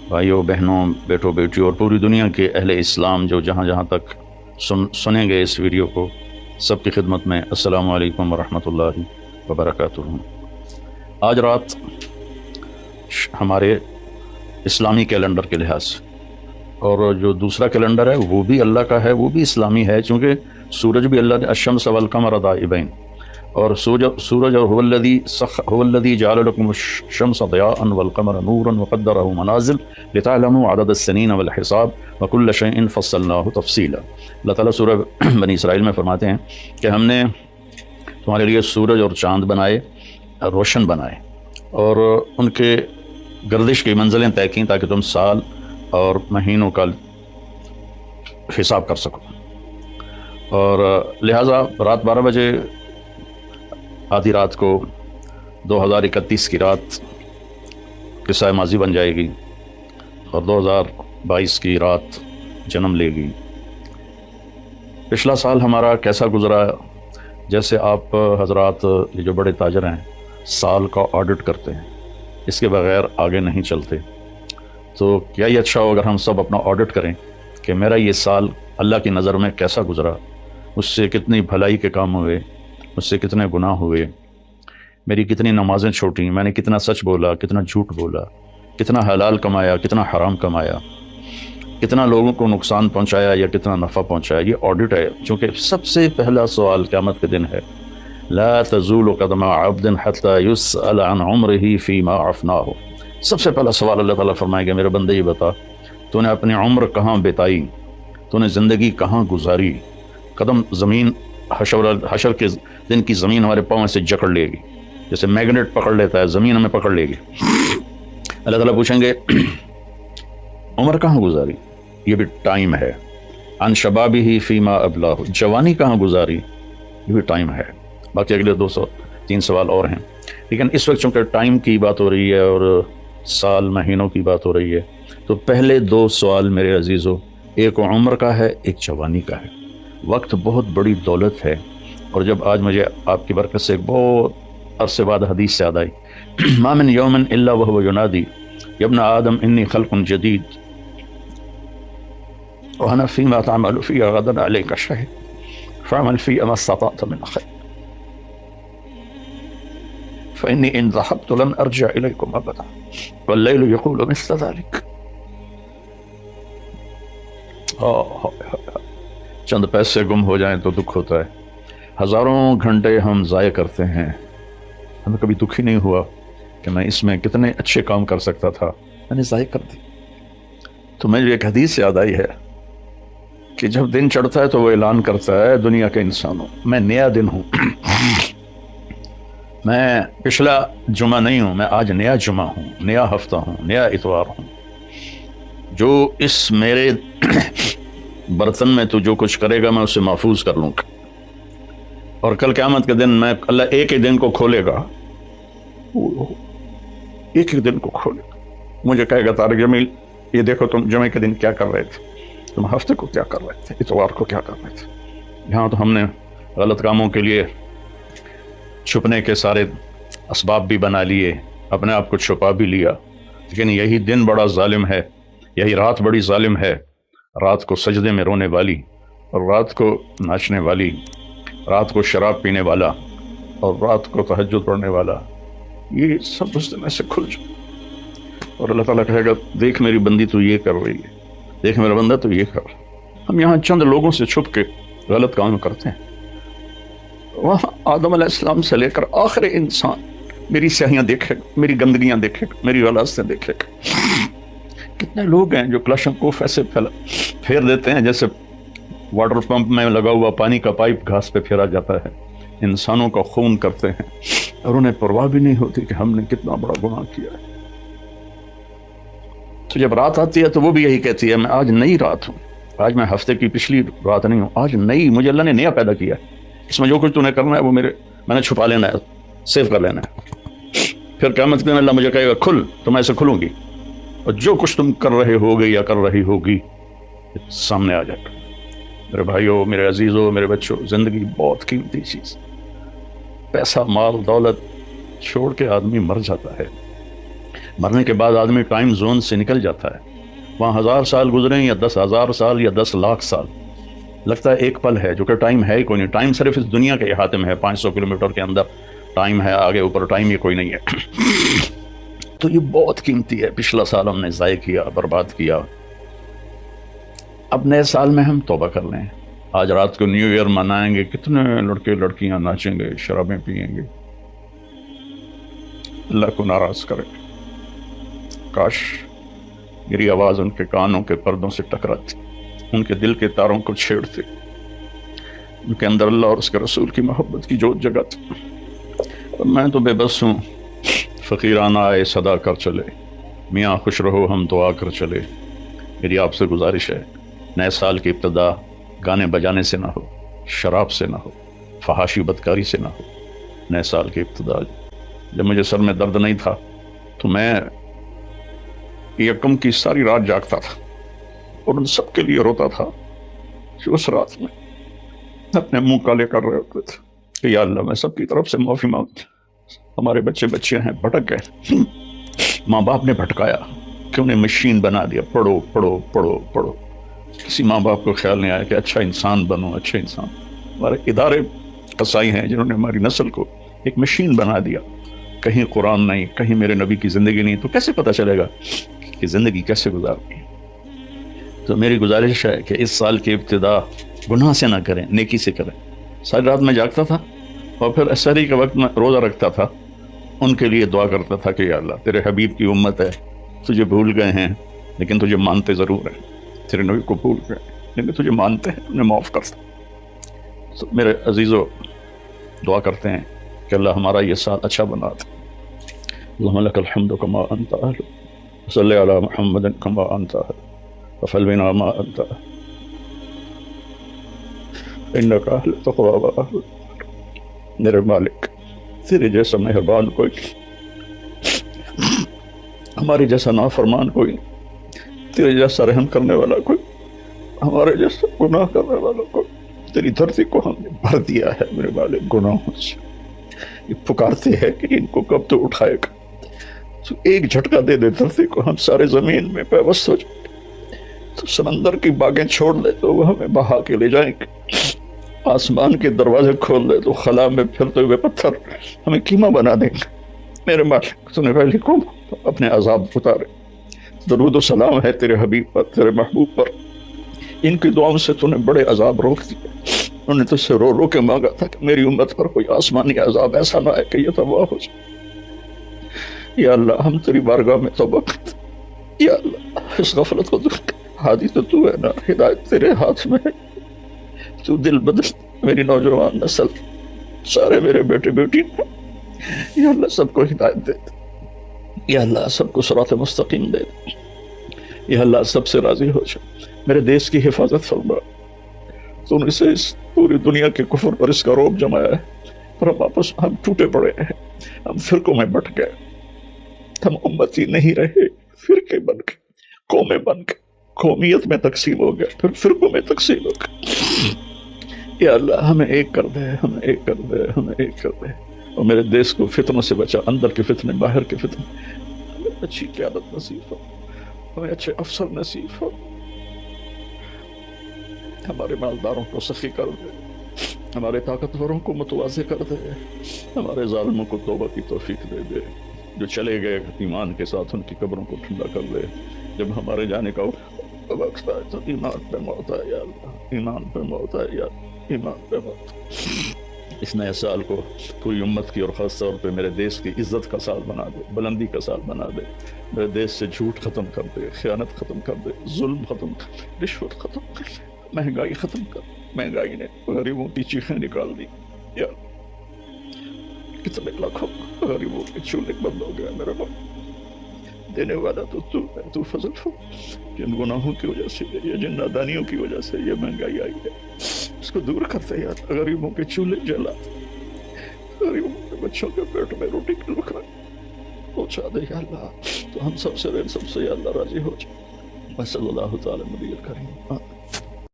بھائیوں بہنوں بیٹوں بیٹیوں اور پوری دنیا کے اہل اسلام جو جہاں جہاں تک سنیں گے اس ویڈیو کو، سب کی خدمت میں السلام علیکم ورحمۃ اللہ وبرکاتہ۔ آج رات ہمارے اسلامی کیلنڈر کے لحاظ سے، اور جو دوسرا کیلنڈر ہے وہ بھی اللہ کا ہے، وہ بھی اسلامی ہے، چونکہ سورج بھی اللہ نے الشمس والقمر دائبین، اور سورج اور هو الذی جعل لکم الشمس ضیاء والقمر نورا وقدرہ منازل لتعلموا عدد السنین والحساب وکل شیء فصلناہ تفصیلا۔ اللہ تعالیٰ سورہ بنی اسرائیل میں فرماتے ہیں کہ ہم نے تمہارے لیے سورج اور چاند بنائے، روشن بنائے، اور ان کے گردش کی منزلیں طے کیں تاکہ تم سال اور مہینوں کا حساب کر سکو، اور لہٰذا رات 12 بجے آدھی رات کو 2031 کی رات قصہ ماضی بن جائے گی، اور 2022 کی رات جنم لے گی۔ پچھلا سال ہمارا کیسا گزرا؟ جیسے آپ حضرات یہ جو بڑے تاجر ہیں سال کا آڈٹ کرتے ہیں، اس کے بغیر آگے نہیں چلتے، تو کیا یہ اچھا ہو اگر ہم سب اپنا آڈٹ کریں کہ میرا یہ سال اللہ کی نظر میں کیسا گزرا، مجھ سے کتنی بھلائی کے کام ہوئے، مجھ سے کتنے گناہ ہوئے، میری کتنی نمازیں چھوٹیں، میں نے کتنا سچ بولا، کتنا جھوٹ بولا، کتنا حلال کمایا، کتنا حرام کمایا، کتنا لوگوں کو نقصان پہنچایا یا کتنا نفع پہنچایا۔ یہ آڈٹ ہے، چونکہ سب سے پہلا سوال قیامت کے دن ہے، لا تزول قدم عبد حتى يسأل عن عمره فيما افناه۔ سب سے پہلا سوال اللہ تعالیٰ فرمائے گا، میرے بندے یہ بتا تو نے اپنی عمر کہاں بتائی، تو نے زندگی کہاں گزاری۔ قدم زمین حشر کے دن کی زمین ہمارے پاؤں سے جکڑ لے گی، جیسے میگنیٹ پکڑ لیتا ہے، زمین ہمیں پکڑ لے گی۔ اللہ تعالیٰ پوچھیں گے عمر کہاں گزاری، یہ بھی ٹائم ہے۔ عن شبابہ فیما ابلاہ، جوانی کہاں گزاری، یہ بھی ٹائم ہے۔ باقی اگلے 203 سوال اور ہیں، لیکن اس وقت چونکہ ٹائم کی بات ہو رہی ہے اور سال مہینوں کی بات ہو رہی ہے، تو پہلے 2 سوال میرے عزیزو، ایک عمر کا ہے، ایک جوانی کا ہے۔ وقت بہت بڑی دولت ہے، اور جب آج مجھے آپ کی برکت سے ایک بہت عرصے بعد حدیث سے یاد آئی، ما من یوم الا وهو ینادی یا ابن آدم انی خلق جدید وانا فیما تعمل فی غدا علیک شہید فاعمل فی ما استطعت من خیر فانی ان ذهبت لن ارجع الیکم ابدا واللیل یقول مثل ذلك۔ چند پیسے گم ہو جائیں تو دکھ ہوتا ہے، ہزاروں گھنٹے ہم ضائع کرتے ہیں، ہمیں کبھی دکھ ہی نہیں ہوا کہ میں اس میں کتنے اچھے کام کر سکتا تھا، میں نے ضائع کر دی۔ تو مجھے ایک حدیث یاد آئی ہے کہ جب دن چڑھتا ہے تو وہ اعلان کرتا ہے دنیا کے انسانوں، میں نیا دن ہوں، میں پچھلا جمعہ نہیں ہوں، میں آج نیا جمعہ ہوں، نیا ہفتہ ہوں، نیا اتوار ہوں۔ جو اس میرے برتن میں تو جو کچھ کرے گا میں اسے محفوظ کر لوں گا، اور کل قیامت کے دن میں اللہ ایک ہی دن کو کھولے گا، ایک ہی دن کو کھولے گا، مجھے کہے گا طارق جمیل یہ دیکھو تم جمعے کے دن کیا کر رہے تھے، تم ہفتے کو کیا کر رہے تھے، اتوار کو کیا کر رہے تھے۔ یہاں تو ہم نے غلط کاموں کے لیے چھپنے کے سارے اسباب بھی بنا لیے، اپنے آپ کو چھپا بھی لیا، لیکن یہی دن بڑا ظالم ہے، یہی رات بڑی ظالم ہے، رات کو سجدے میں رونے والی، اور رات کو ناچنے والی، رات کو شراب پینے والا، اور رات کو تہجد پڑھنے والا، یہ سب اس دن سے کھل جائے، اور اللہ تعالیٰ کہے گا دیکھ میری بندی تو یہ کر رہی ہے، دیکھ میرا بندہ تو یہ کر رہا ہے۔ ہم یہاں چند لوگوں سے چھپ کے غلط کام کرتے ہیں، وہاں آدم علیہ السلام سے لے کر آخر انسان میری سیاہیاں دیکھے گا، میری گندگیاں دیکھے گا، میری غلاظتیں دیکھے گا۔ کتنے لوگ ہیں جو کلاشنکوف ایسے پھیر دیتے ہیں جیسے واٹر پمپ میں لگا ہوا پانی کا پائپ گھاس پہ پھیرا جاتا ہے، انسانوں کا خون کرتے ہیں، اور انہیں پرواہ بھی نہیں ہوتی کہ ہم نے کتنا بڑا گناہ کیا ہے۔ تو جب رات آتی ہے تو وہ بھی یہی کہتی ہے میں آج نئی رات ہوں، آج میں ہفتے کی پچھلی رات نہیں ہوں، آج نئی، مجھے اللہ نے نیا پیدا کیا ہے، اس میں جو کچھ تو نے کرنا ہے وہ میں نے چھپا لینا ہے، سیو کر لینا ہے۔ پھر قیامت کے دن اللہ مجھے کہے گا کھل، تو میں اسے کھلوں گی، اور جو کچھ تم کر رہے ہوگے یا کر رہی ہوگی سامنے آ جائے گا۔ میرے بھائیوں، میرے عزیزوں، میرے بچوں، زندگی بہت قیمتی چیز، پیسہ مال دولت چھوڑ کے آدمی مر جاتا ہے، مرنے کے بعد آدمی ٹائم زون سے نکل جاتا ہے، وہاں 1000 سال گزریں یا 10,000 سال یا 10 لاکھ سال، لگتا ہے ایک پل ہے، جو کہ ٹائم ہے ہی کوئی نہیں. ٹائم صرف اس دنیا کے احاطے میں ہے، 500 کلومیٹر کے اندر ٹائم ہے، آگے اوپر ٹائم یہ کوئی نہیں ہے. تو یہ بہت قیمتی ہے. پچھلا سال ہم نے ضائع کیا، برباد کیا. اب نئے سال میں ہم توبہ کر لیں. آج رات کو نیو ایئر منائیں گے، کتنے لڑکے لڑکیاں ناچیں گے، شرابیں پئیں گے، اللہ کو ناراض کریں. کاش میری آواز ان کے کانوں کے پردوں سے ٹکراتی، ان کے دل کے تاروں کو چھیڑتے، ان کے اندر اللہ اور اس کے رسول کی محبت کی جوت جگاتی. اور میں تو بے بس ہوں. فقیرانہ آئے صدا کر چلے، میاں خوش رہو ہم دعا کر چلے. میری آپ سے گزارش ہے، نئے سال کی ابتدا گانے بجانے سے نہ ہو، شراب سے نہ ہو، فحاشی بدکاری سے نہ ہو. نئے سال کی ابتدا، جب مجھے سر میں درد نہیں تھا تو میں یکم کی ساری رات جاگتا تھا اور ان سب کے لیے روتا تھا جو اس رات میں اپنے منہ کالے کر رہے ہوتے تھے کہ یا اللہ میں سب کی طرف سے معافی مانگتا. ہمارے بچے بچیاں ہیں، بھٹک گئے، ماں باپ نے بھٹکایا کہ انہیں مشین بنا دیا، پڑھو پڑھو پڑھو پڑھو. کسی ماں باپ کو خیال نہیں آیا کہ اچھا انسان بنو، اچھے انسان. ہمارے ادارے قصائی ہیں جنہوں نے ہماری نسل کو ایک مشین بنا دیا. کہیں قرآن نہیں، کہیں میرے نبی کی زندگی نہیں، تو کیسے پتہ چلے گا کہ زندگی کیسے گزارنی ہے؟ تو میری گزارش ہے کہ اس سال کی ابتدا گناہ سے نہ کریں، نیکی سے کریں. ساری رات میں جاگتا تھا اور پھر سحری کے وقت میں روزہ رکھتا تھا. ان کے لیے دعا کرتا تھا کہ یا اللہ تیرے حبیب کی امت ہے، تجھے بھول گئے ہیں لیکن تجھے مانتے ضرور ہیں. تیرے نبی کو بھول گئے لیکن تجھے مانتے ہیں، انہیں معاف کرتا. تو میرے عزیزو دعا کرتے ہیں کہ اللہ ہمارا یہ سال اچھا بنا دے. اللہم لک الحمد کما انت اہل، صلی علی محمد کما انت اہل، وفعل بنا ما انت اہل، انک اہل تقوی و اہل. میرے مالک تیرے جیسا مہربان کوئی نہیں، ہمارے جیسا نافرمان کوئی نہیں، تیرے جیسا رحم کرنے والا کوئی، ہمارے جیسا گناہ کرنے والا کوئی. تیری دھرتی کو ہم نے بھر دیا ہے میرے مالک گناہوں سے. یہ پکارتے ہیں کہ ان کو کب تو اٹھائے گا. تو ایک جھٹکا دے دے دھرتی کو، ہم سارے زمین میں پیوست ہو جائیں. تو سمندر کی باغیں چھوڑ دے تو وہ ہمیں بہا کے لے جائیں گے. آسمان کے دروازے کھول دے تو خلا میں پھرتے ہوئے پتھر ہمیں کیما بنا دیں گے. میرے مالک تو نے پہلے کو اپنے عذاب اتارے. درود و سلام ہے تیرے حبیب پر، تیرے محبوب پر. ان کی دعاؤں سے تو نے بڑے عذاب روک دیے. انہوں نے تجھ سے رو رو کے مانگا تھا کہ میری امت پر کوئی آسمانی عذاب ایسا نہ آئے کہ یہ تباہ ہو جائے. یا اللہ ہم تیری بارگاہ میں توبہ کرتے. یا اللہ اس غفلت کو دور کر. ہادی تو ہے نا، ہدایت تیرے ہاتھ میں ہے. تو دل بدل میری نوجوان نسل، سارے میرے بیٹے بیٹی، یا اللہ سب کو ہدایت دے. یا اللہ سب کو صراط مستقیم دے. یا اللہ سب سے راضی ہو جا. میرے دیش کی حفاظت فرما. تو نے سے اس پوری دنیا کے کفر پر اس کا روب جمایا ہے، پر ہم واپس ہم ٹوٹے پڑے ہیں، ہم فرقوں میں بٹ گئے. ہم امتی نہیں رہے، فرقے بن گئے، قومیں بن گئے. قومیت میں تقسیم ہو گیا، پھر فرقوں میں تقسیم ہو گیا. یا اللہ ہمیں ایک کر دے، ہمیں ایک کر دے، ہمیں ایک کر دے. اور میرے دیش کو فتنوں سے بچا، اندر کے فتنے، باہر کے فتنے. ہمیں اچھی قیادت نصیب ہو، ہمیں اچھے افسر نصیب ہو. ہمارے مالداروں کو سخی کر دے، ہمارے طاقتوروں کو متواضع کر دے، ہمارے ظالموں کو توبہ کی توفیق دے دے. جو چلے گئے ایمان کے ساتھ ان کی قبروں کو ٹھنڈا کر دے. جب ہمارے جانے کا وقت آئے تو ایمان پہ موت آئے. یا اللہ ایمان پہ موت آئے، یا ایمان پہ موت. اس نئے سال کو پوری امت کی اور خاص طور پہ میرے دیش کی عزت کا سال بنا دے، بلندی کا سال بنا دے. میرے دیش سے جھوٹ ختم کر دے، خیانت ختم کر دے، ظلم ختم کر دے، رشوت ختم کر دے، مہنگائی ختم کر. مہنگائی نے غریبوں کی چیخیں نکال دی. یا کتنے لاکھوں غریبوں کے چولہے بند ہو گیا. میرا باپ دینے والا تو تو ہے، تو فضل ہو. جن گناہوں کی وجہ سے یا جن نادانیوں کی وجہ سے یہ مہنگائی آئی ہے، اس کو دور کرتے یار. غریبوں کے چولہے جلا، غریبوں کے بچوں کے پیٹ میں روٹی کی لقمہ پہنچا دے. یا اللہ تو ہم سب سے یا اللہ راضی ہو جائے. صلی اللہ تعالی نبی کریم.